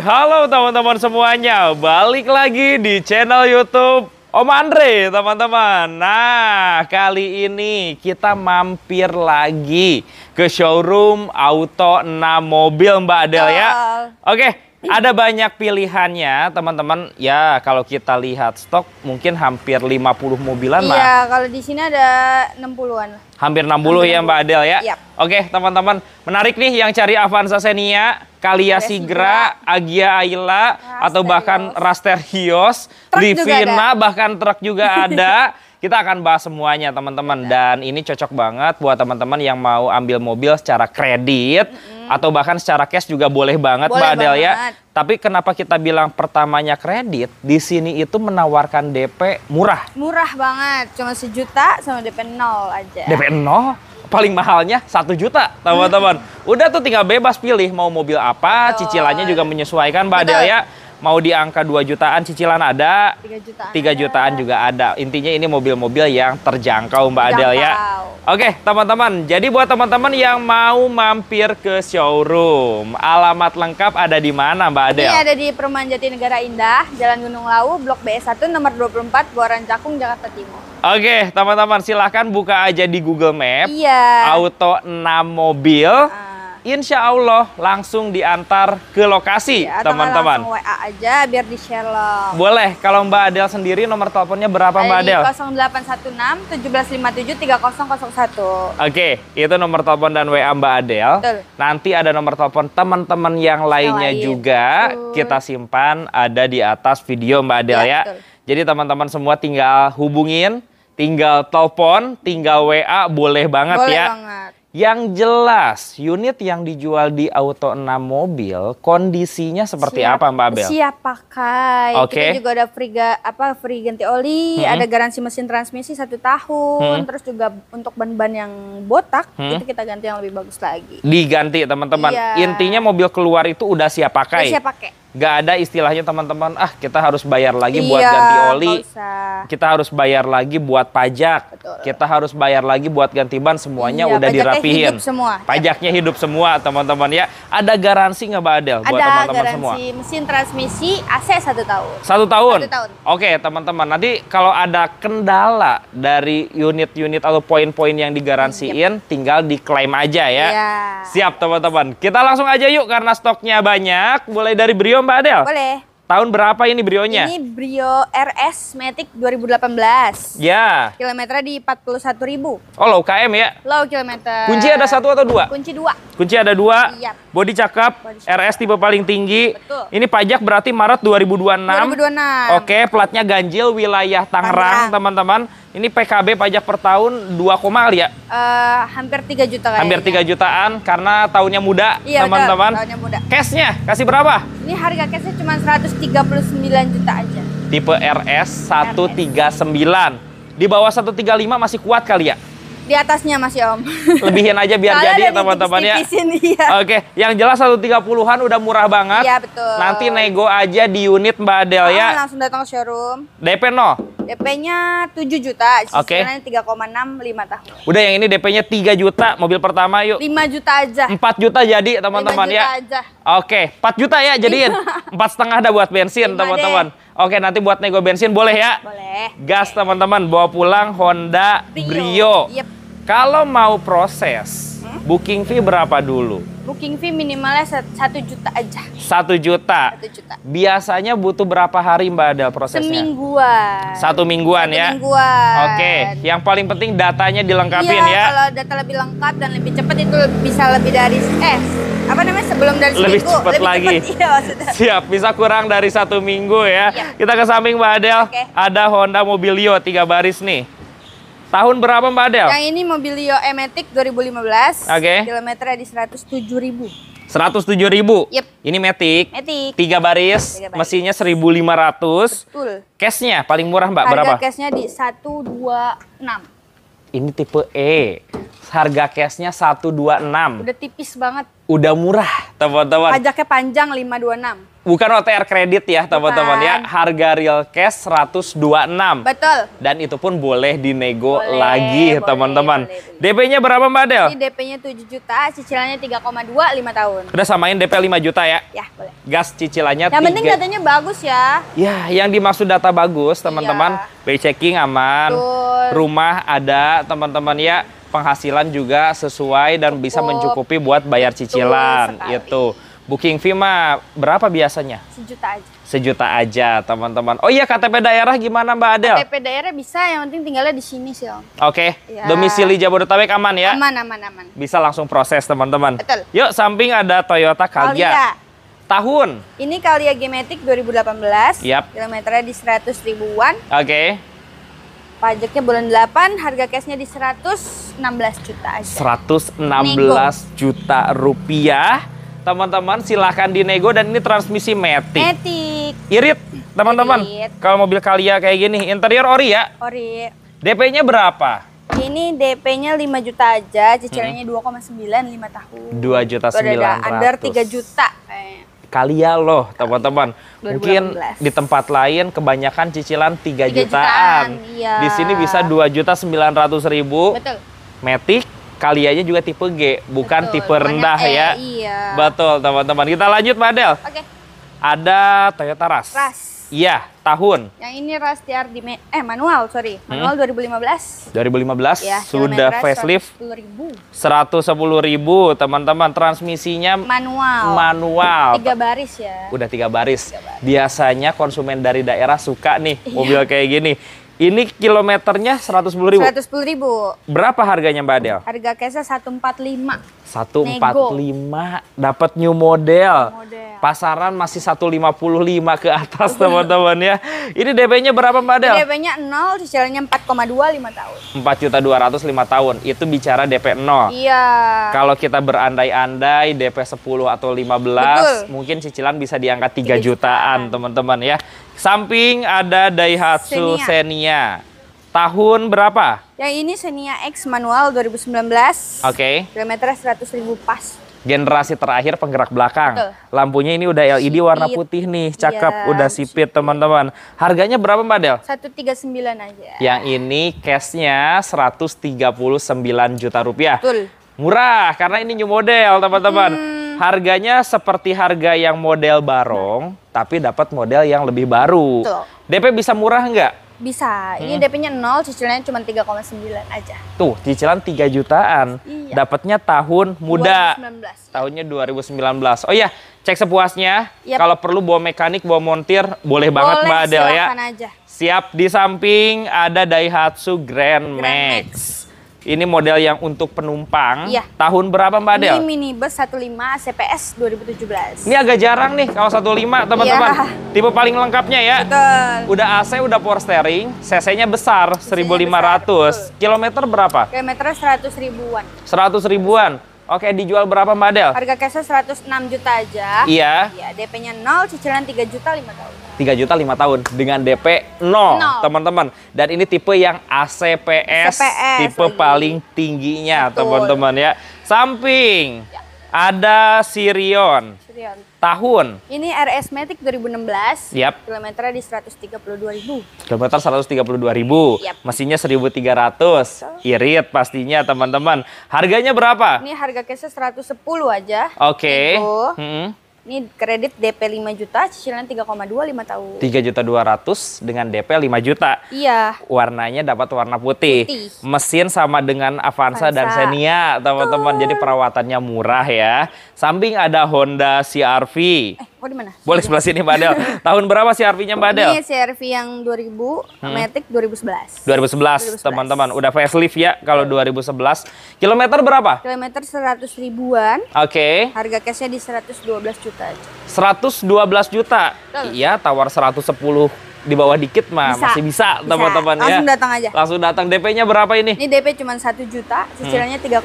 Halo teman-teman semuanya, balik lagi di channel YouTube Om Andre teman-teman. Nah, kali ini kita mampir lagi ke showroom Auto 6 Mobil Mbak Adel ya. Oke, ada banyak pilihannya teman-teman. Ya, kalau kita lihat stok mungkin hampir 50 mobilan lah. Iya, kalau di sini ada 60-an lah. Hampir 60 ya Mbak Adel ya. Yap. Oke teman-teman, menarik nih yang cari Avanza Xenia, Calia Sigra, Agia Ayla, atau bahkan Rasterios, Livina, bahkan truk juga ada. Kita akan bahas semuanya teman-teman. Dan ini cocok banget buat teman-teman yang mau ambil mobil secara kredit, atau bahkan secara cash juga boleh banget Mbak Adel ya. Tapi kenapa kita bilang pertamanya kredit? Di sini itu menawarkan DP murah. Murah banget, cuma 1 juta sama DP 0 aja. DP 0? Paling mahalnya 1 juta teman-teman. Udah tuh tinggal bebas pilih mau mobil apa, cicilannya juga menyesuaikan Mbak Adel ya. Mau di angka 2 jutaan cicilan ada, 3 jutaan juga ada. Intinya ini mobil-mobil yang terjangkau Mbak Adel ya. Oke teman-teman, jadi buat teman-teman yang mau mampir ke showroom, alamat lengkap ada di mana Mbak Adel? Ini ada di Perumahan Jatinegara Indah, Jalan Gunung Lawu, Blok BS1 nomor 24, Buaran Cakung, Jakarta Timur. Oke teman-teman, silahkan buka aja di Google Map. Iya. Auto 6 Mobil. Insya Allah langsung diantar ke lokasi teman-teman. Langsung WA aja biar di share loh. Boleh, kalau Mbak Adel sendiri nomor teleponnya berapa Mbak Adel? 0816 1757 3001. Oke, itu nomor telepon dan WA Mbak Adel. Betul. Nanti ada nomor telepon teman-teman yang lainnya juga. Kita simpan ada di atas video Mbak Adel ya. Betul. Jadi teman-teman semua tinggal hubungin, tinggal telepon, tinggal WA, boleh banget ya. Banget. Yang jelas, unit yang dijual di Auto 6 Mobil, kondisinya seperti apa Mbak Abel? Siap pakai. Kita juga ada free ganti oli, ada garansi mesin transmisi 1 tahun, terus juga untuk ban-ban yang botak, itu kita ganti yang lebih bagus lagi. Diganti teman-teman. Iya. Intinya mobil keluar itu udah siap pakai. Udah siap pakai. Gak ada istilahnya teman-teman, kita harus bayar lagi buat ganti oli, kita harus bayar lagi buat pajak, kita harus bayar lagi buat ganti ban, semuanya udah dirapihin. Pajaknya hidup semua teman-teman ya. Ada garansi nggak Mbak Adel buat teman-teman semua? Ada garansi mesin transmisi AC 1 tahun. 1 tahun? 1 tahun. Oke teman-teman, nanti kalau ada kendala dari unit-unit atau poin-poin yang digaransiin, tinggal diklaim aja ya. Siap teman-teman, kita langsung aja yuk karena stoknya banyak. Mulai dari Brio Mbak Adel? Boleh. Tahun berapa ini Brionya? Ini Brio RS Matic 2018. Ya. Kilometernya di 41.000. Oh, low KM ya? Low kilometer. Kunci ada 1 atau 2? Kunci 2. Kunci ada 2. Yap. Bodi cakep. RS tipe paling tinggi. Betul. Ini pajak berarti Maret 2026. 2026. Oke, platnya ganjil wilayah Tangerang, teman-teman. Ini PKB pajak per tahun 2 kali ya? Hampir 3 juta kayaknya. Hampir 3 jutaan karena tahunnya muda, teman-teman. Tahunnya muda. Cashnya kasih berapa? Ini harga cashnya cuma 139 juta aja. Tipe RS 139. Di bawah 135 masih kuat kali ya? Di atasnya masih Om. Lebihin aja biar jadi ya teman-teman ya. Iya. Oke, yang jelas 130-an udah murah banget. Iya betul. Nanti nego aja di unit Mbak Adel ya. Langsung datang ke showroom. DP no? DP-nya 7 juta, cicilannya 3,6 5 tahun. Udah yang ini DP-nya 3 juta, mobil pertama yuk. 5 juta aja. 4 juta jadi teman-teman ya. 5 juta aja. Oke, 4 juta ya jadiin. 4,5 dah buat bensin teman-teman. Oke, nanti buat nego bensin boleh ya? Boleh. Gas teman-teman, bawa pulang Honda Brio. Yep. Kalau mau proses, booking fee berapa dulu? Booking fee minimalnya 1 juta aja. 1 juta? 1 juta. Biasanya butuh berapa hari Mbak Adel prosesnya? Semingguan. 1 mingguan ya? Mingguan. Oke, yang paling penting datanya dilengkapin ya? Kalau data lebih lengkap dan lebih cepat itu bisa lebih dari, sebelum dari seminggu. Lebih cepat lagi. Iya, maksudnya. Siap, bisa kurang dari 1 minggu ya. Kita ke samping Mbak Adel, ada Honda Mobilio 3 baris nih. Tahun berapa Mbak Adel? Yang ini Mobilio E-Matic 2015. Kilometernya di 107.000. 107.000. Yep. Ini Matic. 3 baris, mesinnya 1.500. Betul. Cashnya paling murah Mbak berapa? Harga cashnya di 126. Ini tipe E. Harga cashnya 126. Udah tipis banget. Udah murah, teman-teman. Pajaknya panjang 526. Bukan OTR kredit ya, teman-teman ya. Harga real cash 126. Betul. Dan itu pun boleh dinego Boleh, lagi, teman-teman. boleh. DP-nya berapa, Mbak Adel? Ini DP-nya 7 juta, cicilannya 3,2, 5 tahun. Udah samain DP 5 juta ya? Ya, boleh. Gas cicilannya Yang penting datanya bagus ya. Ya, yang dimaksud data bagus, teman-teman. By checking aman. Betul. Rumah ada, teman-teman ya. Penghasilan juga sesuai dan bisa mencukupi buat bayar cicilan. sekali. Itu. Booking fee mah berapa biasanya? 1 juta aja. 1 juta aja, teman-teman. Oh iya, KTP daerah gimana, Mbak Adel? KTP daerah bisa, yang penting tinggalnya di sini sih, Om. Oke. Ya. Domisili Jabodetabek aman ya? Aman, aman, aman. Bisa langsung proses, teman-teman. Betul. Yuk, samping ada Toyota Calya. Calya. Tahun? Ini Calya G-Matic 2018. Yap. Kilometernya di 100 ribuan. Oke. Pajaknya bulan 8, harga cashnya di 116 juta aja. 116 juta rupiah. Teman-teman silahkan dinego dan ini transmisi Matic. Matic. Irit, teman-teman. Irit. Kalau mobil Calya kayak gini, interior ori ya? Ori. DP-nya berapa? Ini DP-nya 5 juta aja, cicilannya 2,9, 5 tahun. 2 juta Itu ada 900. under 3 juta. Calya loh, teman-teman. 2018. Mungkin di tempat lain kebanyakan cicilan 3 jutaan. Iya. Di sini bisa 2.900.000. Betul. Matic, Calyanya juga tipe G, bukan Betul. tipe rendah Banyak ya. Iya. Betul, teman-teman. Kita lanjut, Mbak Adel. Oke. Ada Toyota Rush. Rush. Iya, tahun Yang ini Rush TR di manual, sorry. Manual 2015. 2015 Ya, sudah facelift 110.000, teman-teman. Transmisinya manual. 3 baris ya. Udah 3 baris. Biasanya konsumen dari daerah suka nih mobil kayak gini. Ini kilometernya 110.000. 110.000. Berapa harganya, Mbak Adel? Harga cashnya 145. 145, dapat new model. Pasaran masih 155 ke atas, teman-teman ya. Ini DP-nya berapa, Mbak Adel? DP-nya 0, cicilannya 4,2, 5 tahun. 4.200.000 5 tahun. Itu bicara DP 0. Iya. Kalau kita berandai-andai DP 10 atau 15, mungkin cicilan bisa di angka 3 jutaan, teman-teman ya. Samping ada Daihatsu Xenia. Tahun berapa? Yang ini Xenia X manual 2019. Oke. Kilometernya 100.000 pas. Generasi terakhir penggerak belakang. Betul. Lampunya ini udah LED warna putih nih, cakep, Iya, udah sipit, teman-teman. Harganya berapa, Mbak Del? 139 aja. Yang ini cashnya 139 juta rupiah. Betul. Murah, karena ini new model, teman-teman. Harganya seperti harga yang model barong, tapi dapat model yang lebih baru. Betul. DP bisa murah nggak? Bisa. Ini DP-nya 0, cicilannya cuma 3,9 aja. Tuh, cicilan 3 jutaan. Iya. Dapatnya tahun muda. 2019. Tahunnya 2019. Oh iya, cek sepuasnya. Yap. Kalau perlu bawa mekanik, bawa montir, boleh banget, Mbak Adel ya. Silakan aja. Siap. Di samping ada Daihatsu Grand Max. Ini model yang untuk penumpang. Iya. Tahun berapa, Mbak Adel? Ini minibus 15 CPS 2017. Ini agak jarang nih kalau 15, teman-teman. Iya. Tipe paling lengkapnya ya. Betul. Udah AC, udah power steering, CC-nya besar, 1.500. Kilometer berapa? Kilometernya 100 ribuan. 100 ribuan. Oke, dijual berapa, Mbak Adel? Harga cashnya 106 juta aja. Iya. Ya, DP-nya 0, cicilan 3 juta 5 tahun. 3 juta 5 tahun dengan DP 0, teman-teman. Dan ini tipe yang ACPS, tipe paling tingginya, teman-teman ya. Samping ada Sirion. Tahun. Ini RS Matic 2016. Yap. Kilometernya di 132.000. Kilometer 132.000. Yap. Mesinnya 1.300. Irit pastinya, teman-teman. Harganya berapa? Ini harga cashnya 110 aja. Oke. Nego. Mm-mm. Ini kredit DP 5 juta, cicilan 3,2 5 tahun. 3.200.000 dengan DP 5 juta. Iya. Warnanya dapat warna putih. Mesin sama dengan Avanza dan Xenia, teman-teman. Jadi perawatannya murah ya. Samping ada Honda CR-V. Kok di mana? Boleh sebelah sini, Mbak Adel. Tahun berapa CR-V-nya, Mbak Adel? Ini CR-V yang 2000, Matic 2011. 2011, teman-teman. Udah facelift ya kalau 2011. Kilometer berapa? Kilometer 100 ribuan. Oke. Harga cashnya di 112 juta aja. 112 juta. Iya, tawar 110 di bawah dikit mah masih bisa, teman-teman ya. Langsung datang aja. Langsung datang. DP-nya berapa ini? Ini DP cuma 1 juta, cicilannya 3,6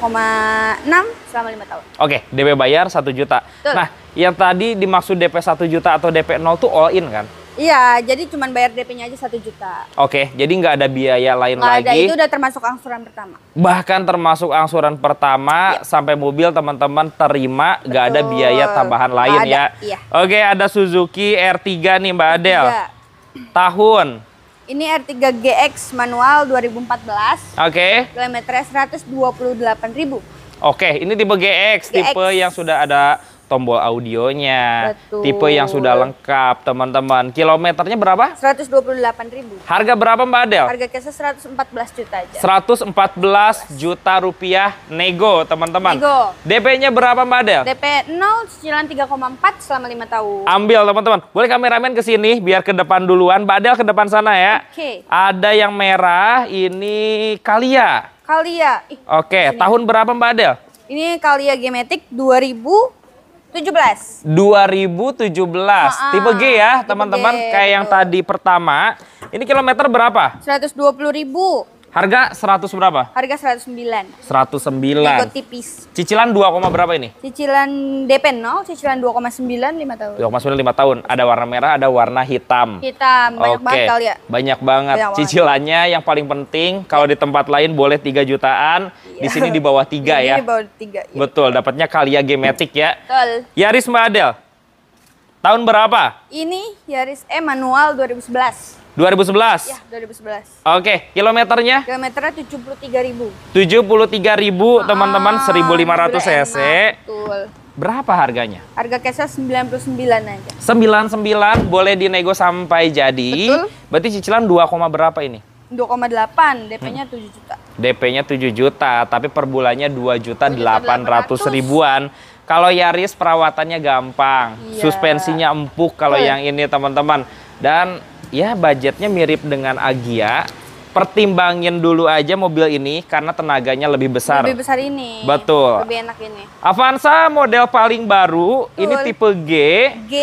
selama 5 tahun. Oke, DP bayar 1 juta. Betul. Nah, yang tadi dimaksud DP 1 juta atau DP 0 tuh all in kan? Iya, jadi cuman bayar DP-nya aja 1 juta. Oke, jadi nggak ada biaya lain Nggak lagi. ada, itu udah termasuk angsuran pertama. Bahkan termasuk angsuran pertama sampai mobil teman-teman terima, nggak ada biaya tambahan lain ada, ya. iya. Oke, ada Suzuki R3 nih Mbak Adel. Iya. Tahun. Ini R3 GX manual 2014. Oke. Kilometernya 128.000. Oke, ini tipe GX, tipe yang sudah ada tombol audionya, Betul. tipe yang sudah lengkap teman-teman. Kilometernya berapa? 128.000. Harga berapa Mbak Adel? Harga cashnya 114 juta aja. 114 juta rupiah nego teman-teman. Nego. DP-nya berapa Mbak Adel? DP 0, cicilan 3,4 selama 5 tahun. Ambil teman-teman. Boleh kameramen ke sini biar ke depan duluan. Mbak Adel ke depan sana ya. Oke. Ada yang merah, ini Kalia. Kalia. Oke, tahun berapa Mbak Adel? Ini Kalia G-Matic 2017. 2017. Tipe G ya, teman-teman. Kayak yang tadi pertama. Ini kilometer berapa? 120.000. Harga 100 berapa? Harga 109. 109. Nego tipis. Cicilan 2, berapa ini? Cicilan DP 0, cicilan 2,9 5 tahun. 2,95 tahun. Ada warna merah, ada warna hitam. Hitam, banyak banget kali ya. Banyak banget. Banyak Cicilannya yang paling penting, kalau di tempat lain boleh 3 jutaan, di sini di bawah 3 ya. Di bawah 3. Ya. Betul, dapatnya Kalia G-Matic ya. Betul. Yaris Mbak Adel. Tahun berapa? Ini Yaris E manual 2011. 2011. Ya, 2011. Oke, kilometernya Kilometernya 73.000. 73.000 teman-teman, 1.500 cc. Betul. Berapa harganya? Harga cashnya 99 aja. 99 boleh dinego sampai jadi. Betul. Berarti cicilan 2, berapa ini? 2,8, DP-nya 7 juta. DP-nya 7 juta, tapi per bulannya 2.800.000-an. Kalau Yaris perawatannya gampang, Iya. suspensinya empuk kalau yang ini teman-teman. Dan ya budgetnya mirip dengan Agya. Pertimbangin dulu aja mobil ini karena tenaganya lebih besar. Lebih besar ini. Betul. Lebih enak ini. Avanza model paling baru, ini tipe G. G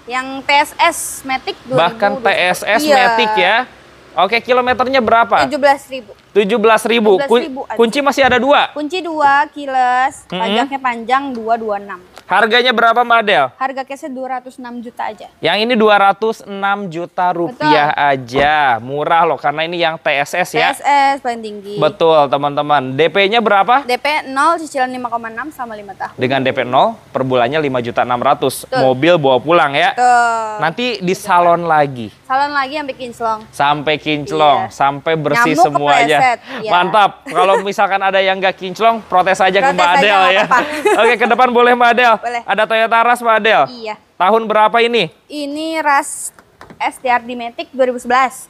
yang TSS Matic 2020. Bahkan TSS Iya. Matic ya. Oke, kilometernya berapa? 17.000. 17.000. 17.000 aja. Kunci masih ada 2. Kunci 2, keyless, pajaknya panjang 226. Harganya berapa Mbak Adel? Harga cashnya 206 juta aja. Yang ini 206 juta rupiah aja. Murah loh, karena ini yang TSS ya. TSS paling tinggi. Betul teman-teman. DP-nya berapa? DP 0, cicilan 5,6 sama 5 tahun. Dengan DP 0, per bulannya 5.600.000. Mobil bawa pulang ya. Tuh. Nanti di salon lagi. Salon lagi yang bikin selong. Sampai kinclong, Iya. sampai bersih Nyamuk semuanya. kepleset, iya. Mantap. Kalau misalkan ada yang nggak kinclong, protes aja ke Protes Mbak aja, Adel nggak ya. apa-apa. Oke, ke depan boleh Mbak Adel. Boleh. Ada Toyota Rush Mbak Adel. Iya. Tahun berapa ini? Ini Rush STR D-Matic 2011.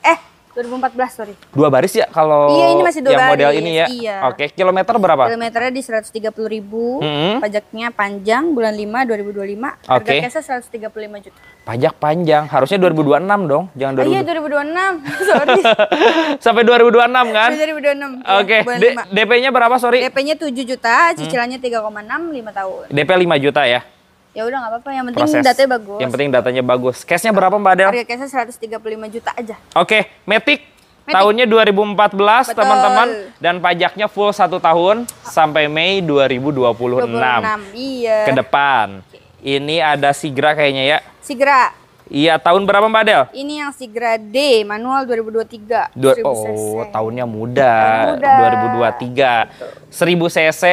2014, sorry. 2 baris ya kalau Iya, ini masih 2 yang model baris, ini ya. iya. Oke, kilometer berapa? Kilometernya di 130.000. Hmm. Pajaknya panjang bulan 5 2025. Harga Oke. cashnya 135 juta. Pajak panjang, harusnya 2026 dong, jangan Oh iya 2026. 2026. Sorry. Sampai 2026 kan? 2026. Oke, bulan 5. DP-nya berapa, sorry? DP-nya 7 juta, cicilannya 3,6 5 tahun. DP 5 juta ya. Ya udah nggak apa-apa, yang penting Proses. datanya bagus. Yang penting datanya bagus. Cashnya berapa Mbak Adel? Harga cashnya 135 juta aja. Oke, Matic. Tahunnya 2014 Betul. teman-teman. Dan pajaknya full 1 tahun sampai Mei 2026. 26. Iya. Ke depan. Ini ada Sigra kayaknya ya. Sigra. Iya, tahun berapa Mbak Adel? Ini yang Sigra D, manual 2023. 1000 cc. Tahunnya muda. Tahun muda. 2023. 1000 cc,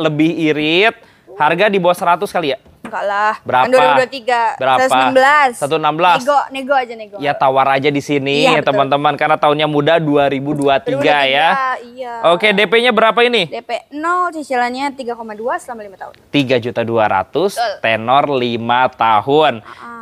lebih irit. Harga di bawah 100 kali ya? Enggak lah. Berapa? Kan 2023. Berapa? 116. 116. Nego aja nego. Ya tawar aja di sini Iya, betul. teman-teman karena tahunnya muda 2023 ya. Iya. Oke, DP-nya berapa ini? DP 0, cicilannya 3,2 selama 5 tahun. 3.200.000, tenor 5 tahun.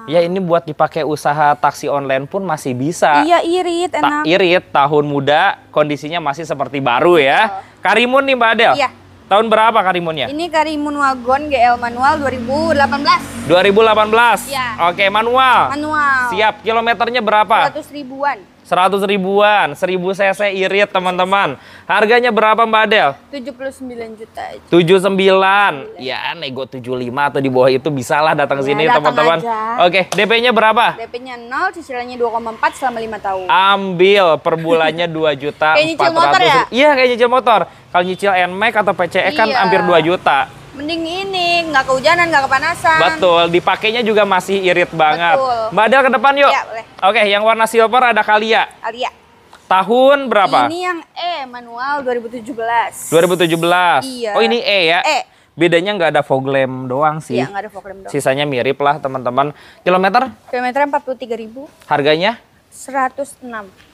Ya ini buat dipakai usaha taksi online pun masih bisa. Iya, irit, enak. Irit, tahun muda, kondisinya masih seperti baru ya. Karimun nih Mbak Adel. Iya. Tahun berapa Karimunnya? Ini Karimun Wagon GL manual 2018. 2018. Iya. Oke, manual. Manual. Siap, kilometernya berapa? 100 ribuan. 100 ribuan, 1000 cc irit teman-teman. Harganya berapa Mbak Adel? 79 juta aja. 79. Ya, nego 75 atau di bawah itu bisalah datang Ya, sini datang teman-teman. aja. Oke, DP-nya berapa? DP-nya 0, cicilannya 2,4 selama 5 tahun. Ambil per bulannya 2 juta Kayak nyicil motor ya? Iya, kayak nyicil motor. Kalau nyicil NMAX atau PCE kan Iya. hampir 2 juta. Mending ini, nggak kehujanan, nggak kepanasan. Betul, dipakainya juga masih irit banget. Betul. Mbak Adel ke depan yuk. Ya, boleh. Oke, yang warna silver ada Kalia. Alia. Tahun berapa? Ini yang manual 2017. 2017. Iya. Oh ini ya? E. Bedanya nggak ada fog lamp doang sih. Iya, nggak ada fog lamp doang. Sisanya mirip lah teman-teman. Kilometer? Kilometernya 43.000. Harganya? 106.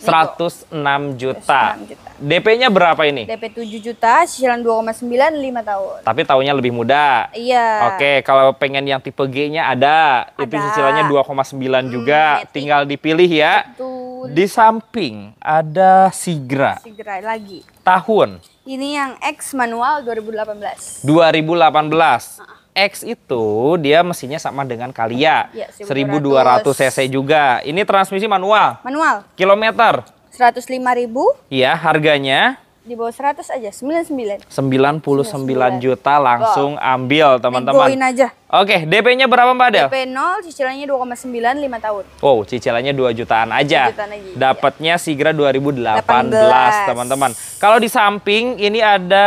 106 juta. 106 juta. DP-nya berapa ini? DP 7 juta, cicilan 2,9, 5 tahun. Tapi tahunnya lebih mudah. Iya. Oke, kalau pengen yang tipe G-nya ada. Itu Ada. cicilannya 2,9 juga. Metik. Tinggal dipilih ya. Betul. Di samping ada Sigra. Segera lagi. Tahun Ini yang X manual 2018. 2018. X itu dia mesinnya sama dengan Kalia. Ya, 1200 cc juga. Ini transmisi manual. Manual. Kilometer. 105.000, Iya, harganya di bawah 100 aja, 99. 99 juta langsung ambil teman-teman. Negoin aja. Oke, DP-nya berapa Mbak Adel? DP 0, cicilannya 2,9, 5 tahun. Wow, cicilannya 2 jutaan aja. 2 jutaan aja, iya. Dapatnya Sigra 2018, 18. teman-teman. Kalau di samping ini ada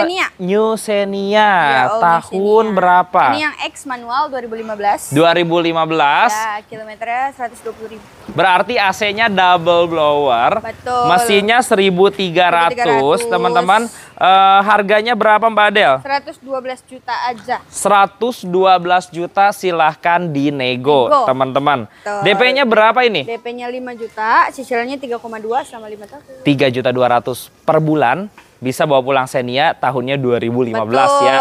Xenia. New Xenia. Ya, oh, Tahun Xenia. berapa? Ini yang X manual 2015. 2015. Ya, kilometernya 120.000. Berarti AC-nya double blower. Betul. Mesinnya 1.300, 1.300. teman-teman. Harganya berapa Mbak Adel? 112 juta aja. 112 juta silahkan dinego, Nego. teman-teman. Betul. DP-nya berapa ini? DP-nya 5 juta, cicilannya 3,2 selama 5 tahun. 3.200.000 per bulan. Bisa bawa pulang Xenia tahunnya 2015 ya.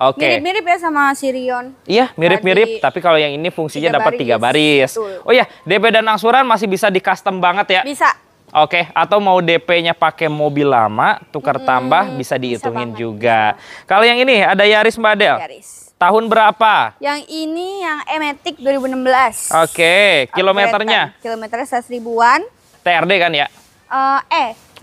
Oke. Mirip-mirip ya sama Sirion. Iya, mirip-mirip. Tadi tapi kalau yang ini fungsinya dapat 3 baris. Betul. Oh ya, DP dan angsuran masih bisa di custom banget ya. Bisa. Oke, atau mau DP-nya pakai mobil lama, tukar tambah bisa dihitungin banget, juga. Kalau yang ini ada Yaris Mbak Adel. Yaris. Tahun berapa? Yang ini yang E-Matic 2016. Oke, kilometernya? Kilometernya 100 ribuan. TRD kan ya?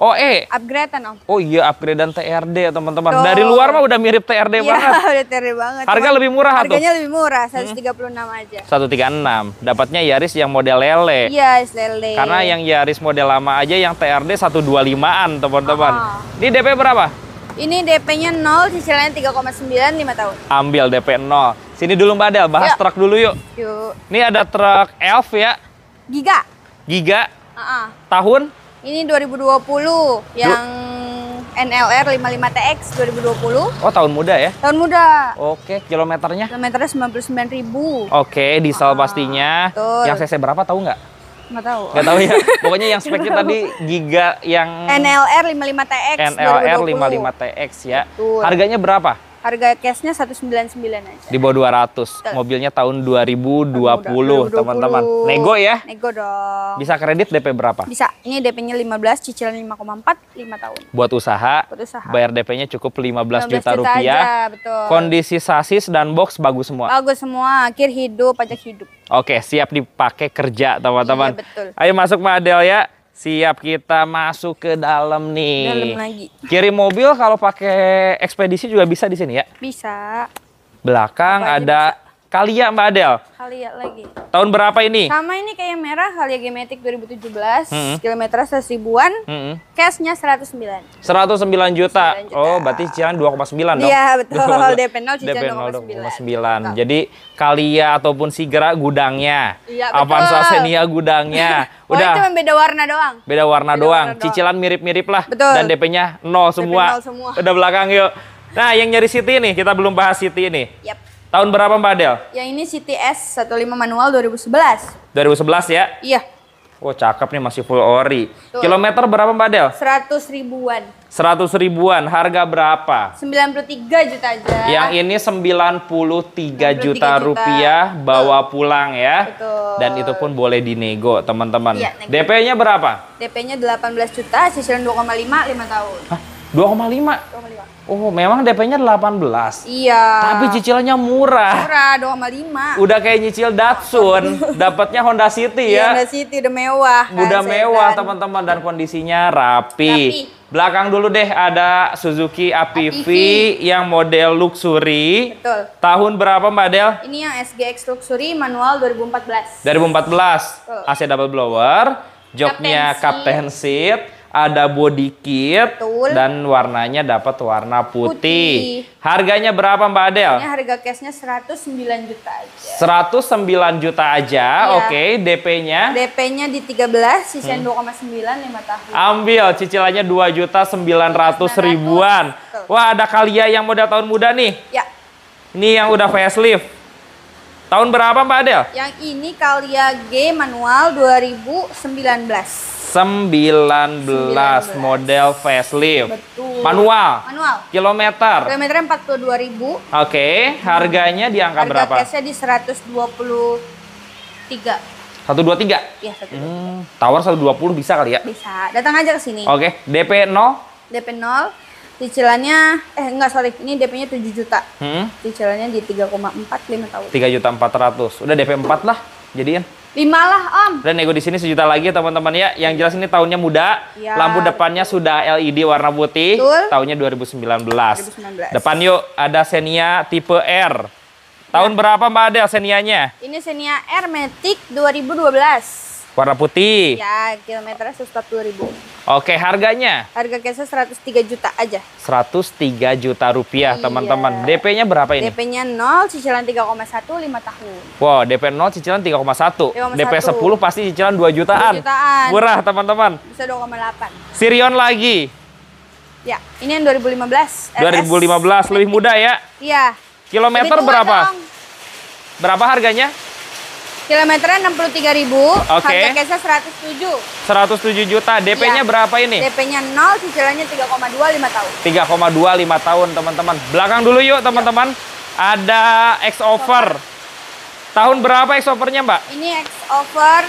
Oh, Upgrade-an om. Oh iya, upgradean TRD ya teman-teman. Tuh. Dari luar mah udah mirip TRD Iya, banget. udah TRD banget. Harga Cuman lebih murah tuh? Harganya lebih murah, 136 aja. 136. Dapatnya Yaris yang model lele. Iya, lele. Karena yang Yaris model lama aja yang TRD 125-an teman-teman. Oh. Ini DP berapa? Ini DP-nya 0, cicilannya 3,9, 5 tahun. Ambil DP 0. Sini dulu Mbak Adel, bahas Yuk. truk dulu yuk. Yuk. Ini ada truk Elf ya, Giga. Giga, Uh-uh. tahun Ini 2020 yang NLR 55TX 2020. oh tahun muda ya. Tahun muda. Oke, kilometernya. Kilometernya 99.000. Oke, diesel pastinya. betul. Yang cc berapa tahu nggak? Nggak tahu. Nggak tahu ya. Pokoknya yang speknya tadi Giga yang NLR 55TX NLR 2020. 55TX ya. Betul. Harganya berapa? Harga cashnya 199 aja. Di bawah 200. Mobilnya tahun 2020, teman-teman. Nego ya? Nego dong. Bisa kredit DP berapa? Bisa. Ini DP-nya 15, cicilan 5,4, 5 tahun. Buat usaha, Buat usaha. bayar DP-nya cukup 15 juta juta rupiah. aja, betul. Kondisi sasis dan box bagus semua. Bagus semua, akhir hidup, pajak hidup. Oke, siap dipakai kerja, teman-teman. Iya, betul. Ayo masuk Mbak Adel ya. Siap kita masuk ke dalam nih. Dalam lagi. Kirim mobil kalau pakai ekspedisi juga bisa di sini ya. Bisa. Belakang Apa aja ada Kalia Mbak Adel. Kali ya lagi. Tahun berapa ini? Sama ini kayak merah, Kalia G-Matic 2017. Mm-mm. Kilometernya 100 ribuan. Mm-mm. Cashnya 109. 109 juta. 9 juta. Oh, berarti cicilan 2,9 dong. Iya, betul. DP 0, cicilan DP 2,9. 2,9. Jadi Kalia ataupun Sigra gudangnya. Iya, betul. Avanza Xenia gudangnya. Udah. Udah Cuma beda warna doang. beda warna Beda doang. warna doang. Cicilan mirip-mirip lah. Betul. Dan DP-nya 0 semua. 0 semua. Udah belakang yuk. Nah, yang nyari City nih, kita belum bahas City ini. Yap. Tahun berapa Mbak Adel? Yang ini City S 15 manual 2011. 2011 ya? Iya, Oh, cakep nih, masih full ori. Tuh. Kilometer berapa Mbak Adel? 100 ribuan. 100 ribuan. Harga berapa? 93 juta aja. Yang ini 93 juta 93 rupiah bawa pulang ya. Betul. Dan itu pun boleh dinego teman-teman. Iya, nego. DP-nya berapa? DP-nya 18 juta, cicilan 2,5, 5 tahun. Hah? 2,5? 2,5. Oh, memang DP-nya 18. Iya. Tapi cicilannya murah. Murah, 2,5. Udah kayak nyicil Datsun, dapatnya Honda City Iya, ya. Honda City udah mewah. kan, Udah mewah sedan. teman-teman dan kondisinya rapi. Rapi. Belakang dulu deh ada Suzuki APV APV. yang model luxury. Betul. Tahun berapa Mbak Adel? Ini yang SGX Luxury manual 2014. 2014. Betul. AC double blower, joknya Captain captain seat, ada body kit, betul, dan warnanya dapat warna putih. Harganya berapa Mbak Adel? Ini harga cashnya 109 juta aja. 109 juta aja, iya. Oke. DP-nya? DP-nya di 13, sisian 2,9 5 tahun. Ambil, cicilannya 2.900.000-an. Wah, ada Kalia yang model tahun muda nih. Ya. Ini yang udah facelift. Tahun berapa Mbak Adel? Yang ini Kalia G manual 2019. 19 model facelift. Betul. Manual. Kilometer. Kilometernya 42.000. Oke, harganya di angka berapa? Harga cashnya di 123. 123? Iya, 123. Tawar 120 bisa kali ya? Bisa. Datang aja ke sini. Oke, DP 0? DP 0. Cicilannya ini DP-nya 7 juta. Cicilannya di 3,4 5 tahun. 3.400.000. Udah DP 4 lah jadiin. 5 lah, Om. Dan nego di sini 1 juta lagi teman-teman ya. Yang jelas ini tahunnya muda. Ya, lampu depannya sudah LED warna putih. Betul. Tahunnya 2019. Depan yuk ada Xenia tipe R. Tahun berapa Mbak Adel Xenia-nya? Ini Xenia R Matic 2012. Warna putih. Ya, kilometernya 140.000. Oke, harganya? Harga cashnya 103 juta aja. 103 juta rupiah, iya. Teman-teman. DP-nya berapa ini? DP-nya 0, cicilan 3,1 5 tahun. Wow, DP 0 cicilan 3,1. DP 10 pasti cicilan 2 jutaan. 2 jutaan. Murah, teman-teman. Bisa 2,8. Sirion lagi. Ya, ini yang 2015. 2015, lebih muda ya? Iya. Kilometer berapa? Berapa harganya? Kilometernya 63.000. Oke. Harga cashnya 107. 107 juta. DP-nya berapa ini? DP-nya 0, cicilannya 3,2 5 tahun. 3,2 5 tahun, teman-teman. Belakang dulu yuk, teman-teman. Ada X-Over. Tahun berapa X-Overnya, Mbak? Ini X-Over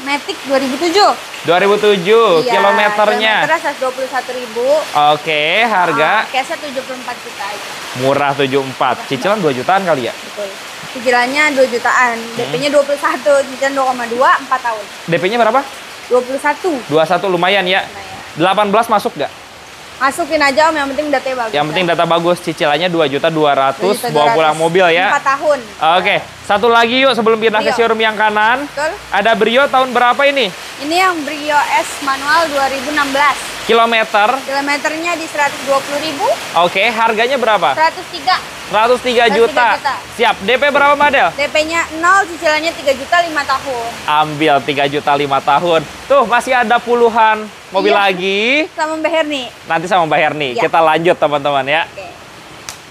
Matic 2007. 2007. Iya, kilometernya 121.000. Oke, harga cashnya 74 juta aja. murah 74. Cicilan 2 jutaan kali ya? Betul. Cicilannya 2 jutaan, DP-nya 21, cicilan 2,2 4 tahun. DP-nya berapa? 21. 21 lumayan ya. 18 masuk nggak? Masukin aja Om, yang penting datanya bagus. Yang penting data bagus, cicilannya 2.200.000, bawa pulang mobil ya. 4 tahun. Oke, satu lagi yuk sebelum pindah ke showroom yang kanan. Betul. Ada Brio tahun berapa ini? Ini yang Brio S manual 2016. Kilometer? Kilometernya di 120.000. Oke, harganya berapa? 103. 103 juta. Siap, DP berapa Madel? DP-nya 0, cicilannya 3 juta 5 tahun. Ambil 3 juta 5 tahun. Tuh, masih ada puluhan mobil lagi. Sama Mbak Herni. Nanti sama Mbak Herni. Iya. Kita lanjut teman-teman ya. Oke.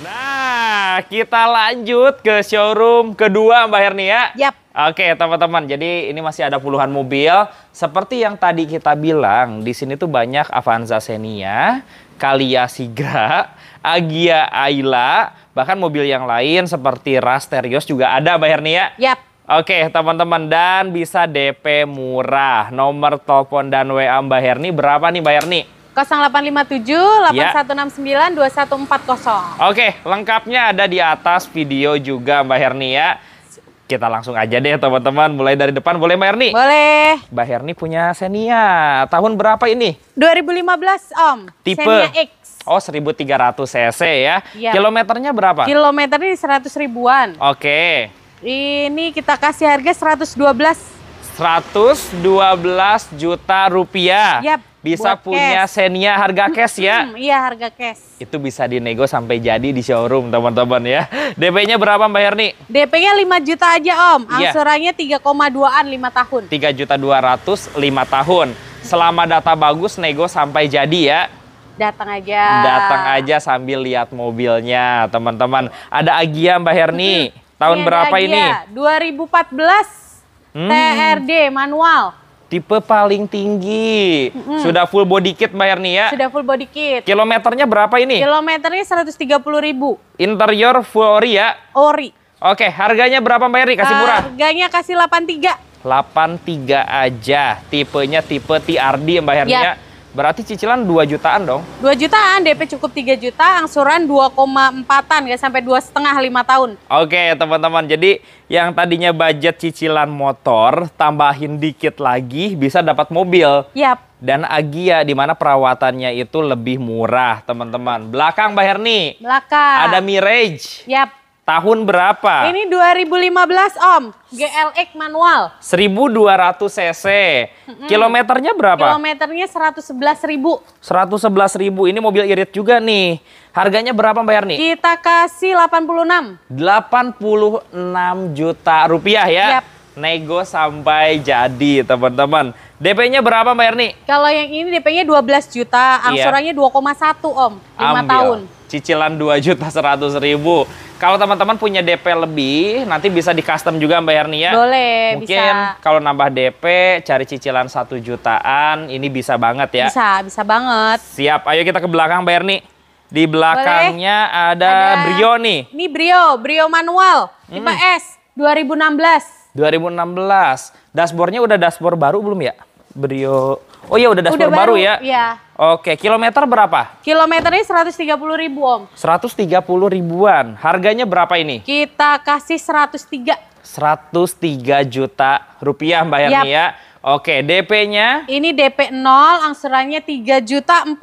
Nah, kita lanjut ke showroom kedua Mbak Herni ya. Yap. Oke teman-teman, jadi ini masih ada puluhan mobil. Seperti yang tadi kita bilang, di sini tuh banyak Avanza Xenia, Kalia Sigra, Agya Ayla, bahkan mobil yang lain seperti Rasterios juga ada Mbak Herni ya. Yap. Oke teman-teman, dan bisa DP murah. Nomor telepon dan WA Mbak Herni berapa nih Mbak Herni? 0857 8169 2140. Oke, lengkapnya ada di atas video juga Mbak Herni ya. Kita langsung aja deh teman-teman, mulai dari depan boleh Mbak Herni? Boleh. Mbak Herni punya Xenia, tahun berapa ini? 2015 Om. Tipe? Xenia X. Oh 1300 cc ya. Yap. Kilometernya berapa? Kilometernya di 100 ribuan. Oke. Ini kita kasih harga 112. 112 juta rupiah. Yap. Bisa punya cash. Xenia harga cash ya? Iya harga cash. Itu bisa dinego sampai jadi di showroom teman-teman ya. DP-nya berapa Mbak Herni? DP-nya 5 juta aja Om. Iya. Angsurannya 3,2an 5 tahun. 3.200.000 5 tahun. Selama data bagus nego sampai jadi ya. Datang aja. Datang aja sambil lihat mobilnya teman-teman. Ada Agya Mbak Herni. Tahun Ini berapa ada ini? 2014. TRD manual. Tipe paling tinggi. Sudah full body kit Mbak Herni ya? Sudah full body kit. Kilometernya berapa ini? Kilometernya 130.000. Interior full ori ya? Ori. Oke, harganya berapa Mbak Herni? Kasih murah. Harganya kasih 83. 83 aja. Tipenya tipe TRD Mbak Herni ya? Berarti cicilan 2 jutaan dong? 2 jutaan, DP cukup 3 juta, angsuran 2,4an, nggak sampai 2,5 5 tahun. Oke teman-teman, jadi yang tadinya budget cicilan motor, tambahin dikit lagi bisa dapat mobil. Yap. Dan Agya di mana perawatannya itu lebih murah teman-teman. Belakang Mbak Herni. Belakang. Ada Mirage. Yap. Tahun berapa? Ini 2015 Om, GLX manual. 1200 cc. Kilometernya berapa? Kilometernya 111.000. 111.000. Ini mobil irit juga nih. Harganya berapa Mbak Erni? Kita kasih 86. 86 juta rupiah ya. Yap. Nego sampai jadi teman-teman. DP-nya berapa Mbak Erni? Kalau yang ini DP-nya 12 juta, angsurannya 2,1 Om, 5 tahun. Cicilan 2.100.000. Kalau teman-teman punya DP lebih, nanti bisa di custom juga Mbak Erni ya. Boleh, Mungkin bisa. kalau nambah DP, cari cicilan 1 jutaan, ini bisa banget ya. Bisa banget. Siap, ayo kita ke belakang Mbak Erni. Di belakangnya ada Brio nih. Ini Brio manual, tipe S, 2016. 2016. Dashboardnya udah dashboard baru belum ya? Brio. Oh iya udah dashboard baru ya? Iya. Oke, kilometer berapa? Kilometernya 130.000 Om. 130 ribuan. Harganya berapa ini? Kita kasih 103. 103 juta rupiah Mbak Erni ya. Oke, DP-nya? Ini DP 0, angsurannya 3.049.000,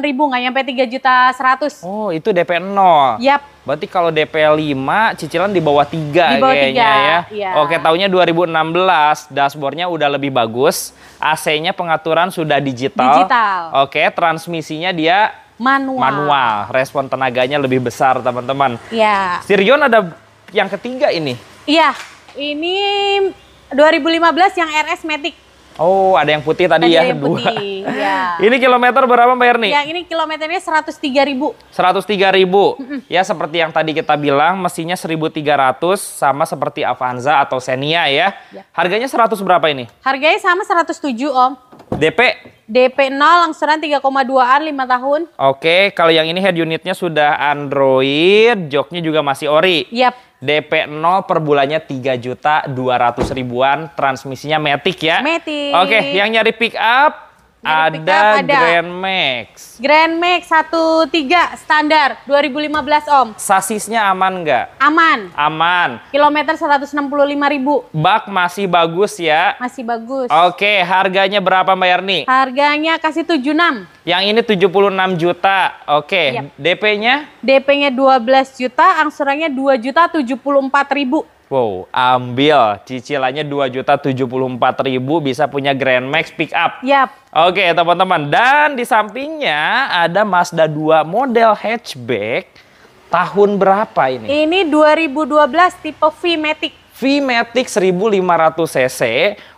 nggak nyampe 3.100.000. Oh, itu DP 0. Yap. Berarti kalau DP 5, cicilan di bawah 3 Di bawah kayaknya 3, ya. iya. Oke, tahunnya 2016, dashboardnya udah lebih bagus. AC-nya pengaturan sudah digital. Oke, transmisinya dia manual. Respon tenaganya lebih besar, teman-teman. Iya. Sirion ada yang ketiga ini. Iya, ini 2015 yang RS Matic. Oh, ada yang putih tadi ya, yang dua. putih, ya. Ini kilometer berapa Mbak Erni? Yang ini kilometernya 103.000. 103.000. Ya seperti yang tadi kita bilang, mesinnya 1.300 sama seperti Avanza atau Xenia ya. Harganya 100 berapa ini? Harganya sama 107 Om. DP 0, angsuran 3,2an 5 tahun. Oke, kalau yang ini head unitnya sudah Android, joknya juga masih ori. Yap. DP 0 per bulannya 3.200.000-an, transmisinya Matic ya. Matic. Oke, yang nyari pick up ada Grand Max. Grand Max 13 standar 2015 Om. Sasisnya aman nggak? Aman. Aman. Kilometer 165.000. Bak masih bagus ya? Masih bagus. Oke, harganya berapa Mbak Erni? Harganya kasih 76. Yang ini 76 juta. Oke, Yap. DP-nya? DP-nya 12 juta, angsurannya 2.074.000. Wow, ambil. Cicilannya 2.074.000 bisa punya Grand Max pick up. Yap. Oke, teman-teman. Dan di sampingnya ada Mazda 2 model hatchback. Tahun berapa ini? Ini 2012 tipe V-Matic. V-Matic 1500 cc,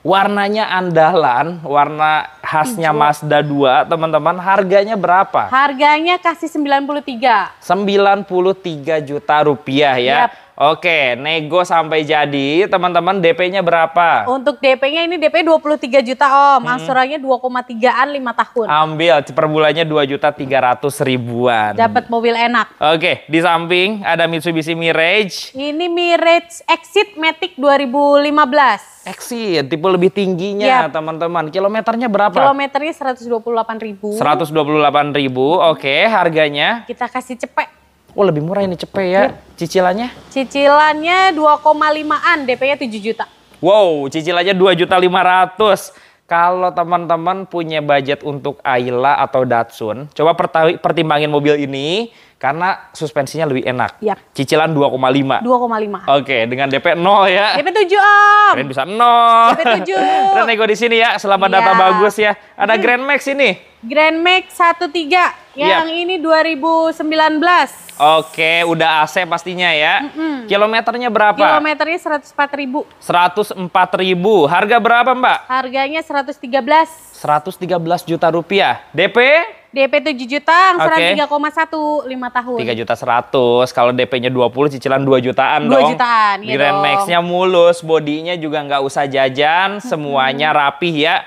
warnanya andalan, warna khasnya Mazda 2, teman-teman. Harganya berapa? Harganya kasih 93. 93 juta rupiah ya. Yap. Oke, nego sampai jadi, teman-teman. DP-nya berapa? Untuk DP-nya ini DP 23 juta Om, angsurannya 2,3an 5 tahun. Ambil, per bulannya 2.300.000-an. Dapat mobil enak. Oke, di samping ada Mitsubishi Mirage. Ini Mirage Exit Matic 2015. Exit, tipe lebih tingginya, Yap. teman-teman. Kilometernya berapa? Kilometernya 128.000. 128.000. Oke, harganya? Kita kasih cepet. Oh, lebih murah ini cepet ya. Cicilannya? Cicilannya 2,5an, DP-nya 7 juta. Wow, cicilannya 2.500.000. Kalau teman-teman punya budget untuk Ayla atau Datsun, coba pertimbangin mobil ini karena suspensinya lebih enak. Yap. Cicilan 2,5. 2,5. Oke, dengan DP 0 ya. DP 7 Om. Kalian bisa 0. DP 7. Dan nego di sini ya, selama data Iya. bagus ya. Ada Grand Max ini. Grand Max 13. Yang ini 2019. Oke, udah AC pastinya ya. Kilometernya berapa? Kilometernya 104.000. 104.000. Harga berapa, Mbak? Harganya 113. 113 juta rupiah. DP? DP 7 juta, angsuran Oke. 3,1 5 tahun. 3.100.000. Kalau DP-nya 20, cicilan 2 jutaan 2 dong. jutaan, iya Grand dong. Max-nya mulus, bodinya juga nggak usah jajan, semuanya rapih ya.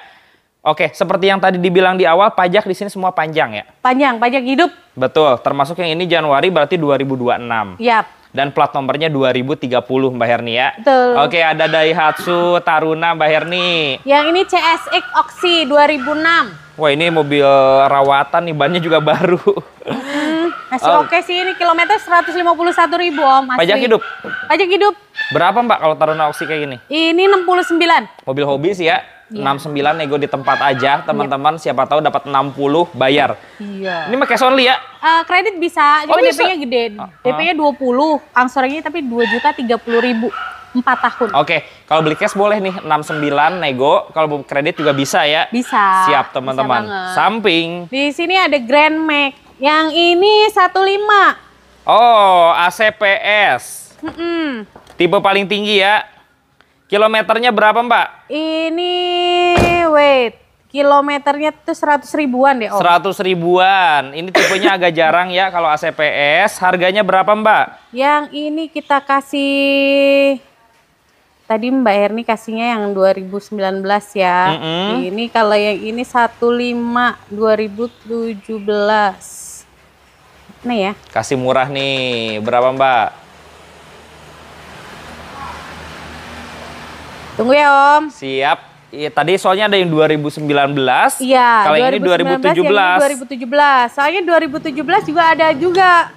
Oke, seperti yang tadi dibilang di awal, pajak di sini semua panjang ya? Panjang, pajak hidup. Betul, termasuk yang ini Januari berarti 2026. Yap. Dan plat nomornya 2030 Mbak Herni ya. Betul. Oke, ada Daihatsu Taruna Mbak Herni. Yang ini CSX Oxy 2006. Wah, ini mobil rawatan nih, bannya juga baru. Masih oke sih, ini kilometer 151.000 Om. Asli. Pajak hidup? Pajak hidup. Berapa Mbak kalau Taruna Oxy kayak gini? Ini 69. Mobil hobi sih ya. Ya. 69 nego di tempat aja, teman-teman. Siapa tahu dapat 60 bayar. Iya. Ini mah cash only ya? Kredit bisa, cuma bisa? DP-nya gede. DP-nya 20, angsurannya tapi 2.030.000. 4 tahun. Oke, kalau beli cash boleh nih 69 nego, kalau kredit juga bisa ya. Bisa. Siap teman-teman. Samping. Di sini ada Grand Max. Yang ini 15. Oh, ACPS. Tipe paling tinggi ya. Kilometernya berapa, Mbak? Ini kilometernya tuh 100 ribuan deh, Om. 100 ribuan. Ini tipenya agak jarang ya kalau ACPS. Harganya berapa, Mbak? Yang ini kita kasih, tadi Mbak Erni kasihnya yang 2019 ya. Ini kalau yang ini 15 2017. Nih ya. Kasih murah nih. Berapa, Mbak? Tunggu ya, Om. Siap. Iya, tadi soalnya ada yang 2019. Iya, Kalau yang ini 2017. Yang ini 2017. Soalnya 2017 juga ada juga.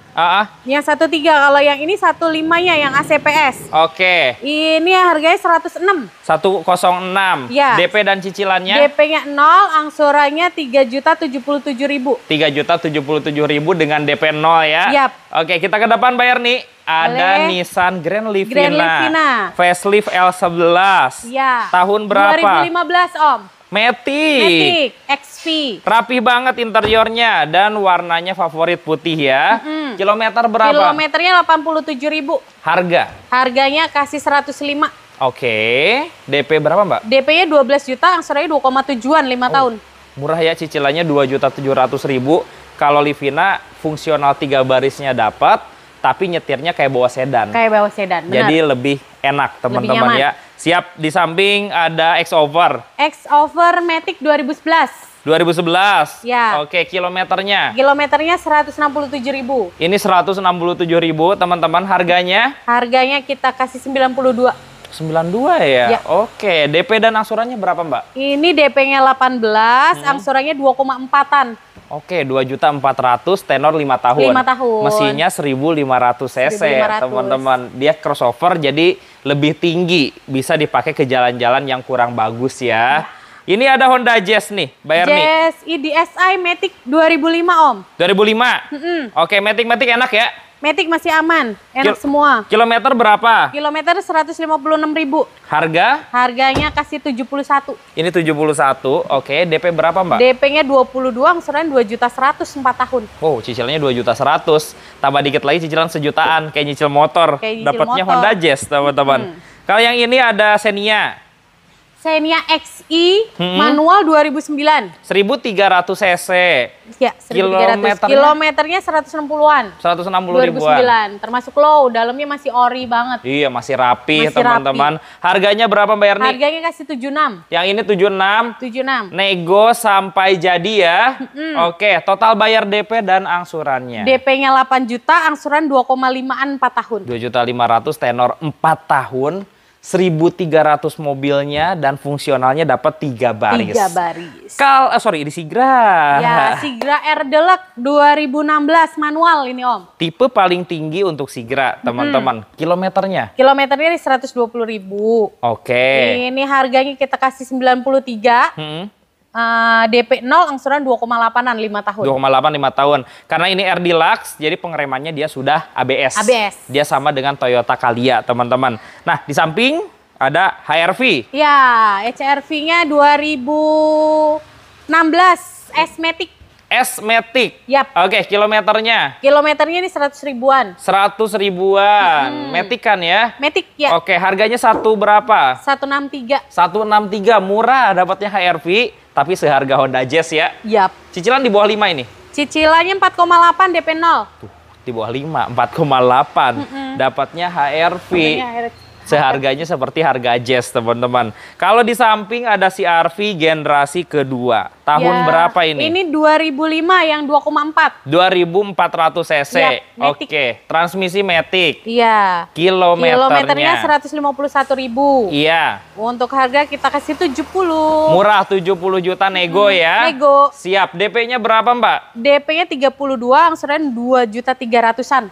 Yang 13, kalau yang ini 15-nya yang ACPS. Oke. Ini harganya 106. 106. Ya. DP dan cicilannya? DP-nya 0, angsurannya 3.077.000. 3.077.000 dengan DP 0 ya. Yap. Oke, kita ke depan bayar nih. Ada Boleh. Nissan Grand Livina. Grand Livina. Facelift L11. Ya. Tahun berapa? 2015, Om. Matic. Matic XP. Rapi banget interiornya dan warnanya favorit putih ya. Kilometer berapa? Kilometernya 87.000. Harganya kasih 105. Oke. DP berapa, Mbak? DP-nya 12 juta, angsurannya 2,7-an 5 tahun. Murah ya, cicilannya 2.700.000. Kalau Livina fungsional 3 barisnya dapat, tapi nyetirnya kayak bawa sedan. Kayak bawa sedan, benar. Jadi lebih enak teman-teman ya. Siap, di samping ada X-Over. X-Over Matic 2011. 2011? Ya. Oke, kilometernya? Kilometernya 167.000. Ini 167.000 teman-teman, harganya? Harganya kita kasih 92. 92 ya? Ya. Oke, DP dan angsurannya berapa, Mbak? Ini DP-nya 18, angsurannya 2,4-an. Oke, 2.400.000 tenor 5 tahun. 5 tahun. Mesinnya 1.500 cc, 1.500. teman-teman. Dia crossover jadi lebih tinggi, bisa dipakai ke jalan-jalan yang kurang bagus ya. Ini ada Honda Jazz nih, Bayar nih. Jazz IDSI Matic 2005, Om. 2005? Oke, Matic enak ya? Matic masih aman, enak semua. Kilometer berapa? Kilometer 156.000. Harganya kasih 71. Ini 71, oke. DP berapa, Mbak? DP-nya 22, angsuran 2.100.000 4 tahun. Oh, cicilannya 2.100.000. Tambah dikit lagi cicilan sejutaan, kayak nyicil motor. Dapatnya Honda Jazz, teman-teman. Kalau yang ini ada Xenia. Xenia XI manual 2009. 1.300 cc. Ya, 1.300. Kilometernya 160-an. 160 ribuan. 2009. Termasuk low, dalamnya masih ori banget. Iya, masih rapi, Masih teman-teman. Harganya berapa, Mbak Erni? Harganya kasih 76. Yang ini 76. 76. Nego sampai jadi ya. Oke, total bayar DP dan angsurannya. DP-nya 8 juta, angsuran 2,5-an 4 tahun. 2.500.000 tenor 4 tahun. 1.300 mobilnya dan fungsionalnya dapat 3 baris. 3 baris. Ini Sigra. Ya, Sigra R Deluxe 2016 manual ini, Om. Tipe paling tinggi untuk Sigra, teman-teman. Kilometernya? Kilometernya di 120.000. Oke. Ini harganya kita kasih 93. DP 0, angsuran 2,8-an 5 tahun. 2,8 5 tahun. Karena ini R Deluxe, jadi pengeremannya dia sudah ABS. Dia sama dengan Toyota Calya, teman-teman. Nah, di samping ada HR-V. Ya, HR-V-nya 2016 S-Matic. S-Matic. Yap. Oke, kilometernya? Kilometernya ini 100 ribuan. 100 ribuan. Matic kan ya? Matic, ya. Oke, harganya berapa? 163. 163, murah dapatnya HR-V, tapi seharga Honda Jazz ya? Yap. Cicilan di bawah 5 ini? Cicilannya 4,8 DP 0. Tuh, di bawah 5, 4,8. Dapatnya HR-V. Seharganya seperti harga Jazz, teman-teman. Kalau di samping ada CR-V generasi kedua. Tahun berapa ini? Ini 2005 yang 2,4. 2.400 cc. Matic. Oke, transmisi Matic. Iya. Kilometernya 151.000. Iya. Untuk harga kita kasih 70. Murah, 70 juta nego ya. Nego. Siap. DP-nya berapa, Mbak? DP-nya 32, angsuran 2.300.000-an.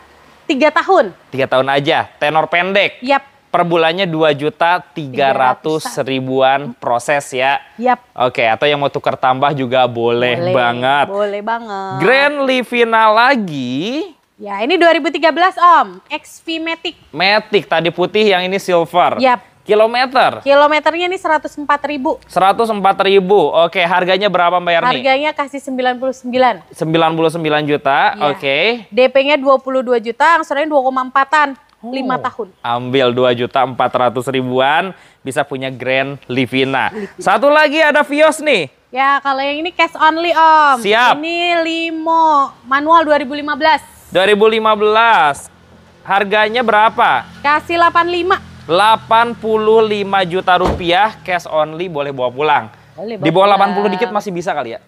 3 tahun. 3 tahun aja. Tenor pendek. Yap. per bulannya 2.300.000-an proses ya. Yap. Oke, atau yang mau tukar tambah juga boleh banget. Boleh banget. Grand Livina lagi. Ya, ini 2013 Om, XV Matic. Matic tadi putih, yang ini silver. Yap. Kilometer. Kilometernya ini 104.000. 104.000. Oke, harganya berapa Mbak Erni? Harganya kasih 99. 99 juta. Ya. Oke. DP-nya 22 juta, angsurannya 2,4-an. 5 tahun. Ambil 2.400.000-an bisa punya Grand Livina. Satu lagi ada Vios nih. Ya, kalau yang ini cash only Om. Siap. Ini Limo manual 2015. 2015. Harganya berapa? Kasih 85. 85 juta rupiah cash only, boleh bawa pulang. Boleh bawa Di bawah pulang. 80 dikit masih bisa kali ya?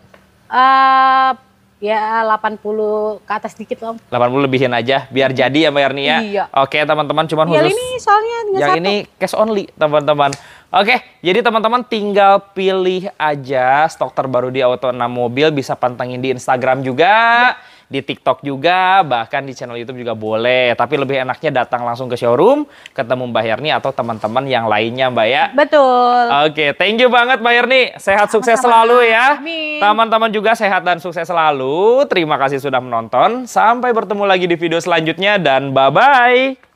Ya 80 ke atas dikit Om. 80 lebihin aja biar jadi ya Mbak Erni ya. Iya. Oke teman-teman, cuman Ya khusus ini soalnya tinggal yang satu. ini cash only teman-teman. Oke, jadi teman-teman tinggal pilih aja stok terbaru di Auto 6 Mobil, bisa pantengin di Instagram juga, di TikTok juga, bahkan di channel YouTube juga boleh. Tapi lebih enaknya datang langsung ke showroom, ketemu Mbak Herni atau teman-teman yang lainnya Mbak ya. Betul. Oke, thank you banget Mbak Herni. Sehat sukses selalu ya. Amin. Teman-teman juga sehat dan sukses selalu. Terima kasih sudah menonton. Sampai bertemu lagi di video selanjutnya dan bye-bye.